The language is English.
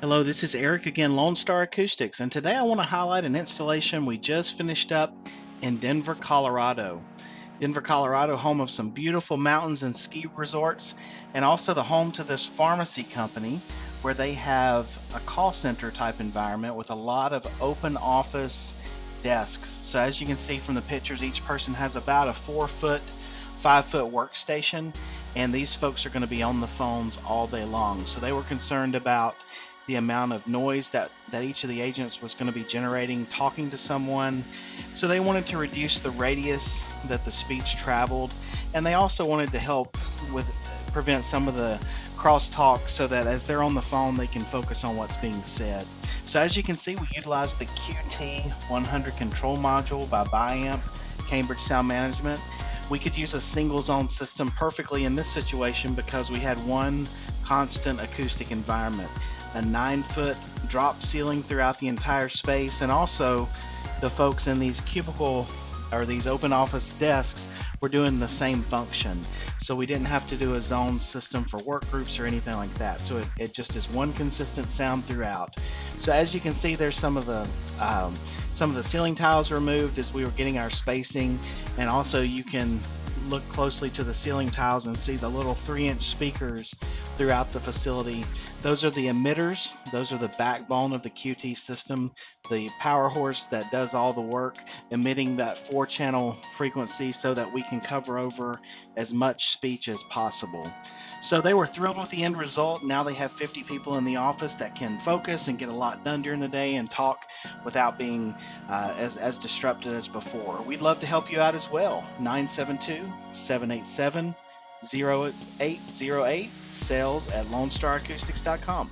Hello, this is Eric again, Lonestar Acoustics, and today I want to highlight an installation we just finished up in Denver, Colorado. Denver, Colorado, home of some beautiful mountains and ski resorts, and also the home to this pharmacy company where they have a call center type environment with a lot of open office desks. So, as you can see from the pictures, each person has about a 4 foot, 5 foot workstation, and these folks are going to be on the phones all day long. So, they were concerned about the amount of noise that each of the agents was going to be generating talking to someone. So they wanted to reduce the radius that the speech traveled, and they also wanted to help with prevent some of the crosstalk so that as they're on the phone they can focus on what's being said. So as you can see, we utilized the QT100 control module by Biamp Cambridge Sound Management. We could use a single zone system perfectly in this situation because we had one constant acoustic environment, a 9 foot drop ceiling throughout the entire space, and also the folks in these cubicle or these open office desks were doing the same function. So we didn't have to do a zone system for work groups or anything like that. So it just is one consistent sound throughout. So as you can see, there's some of the ceiling tiles removed as we were getting our spacing, and also you can look closely to the ceiling tiles and see the little 3-inch speakers throughout the facility. Those are the emitters. Those are the backbone of the QT system, the power horse that does all the work, emitting that 4-channel frequency so that we can cover over as much speech as possible. So they were thrilled with the end result. Now they have 50 people in the office that can focus and get a lot done during the day and talk without being as disrupted as before. We'd love to help you out as well. 972-787-0808, sales at lonestaracoustics.com.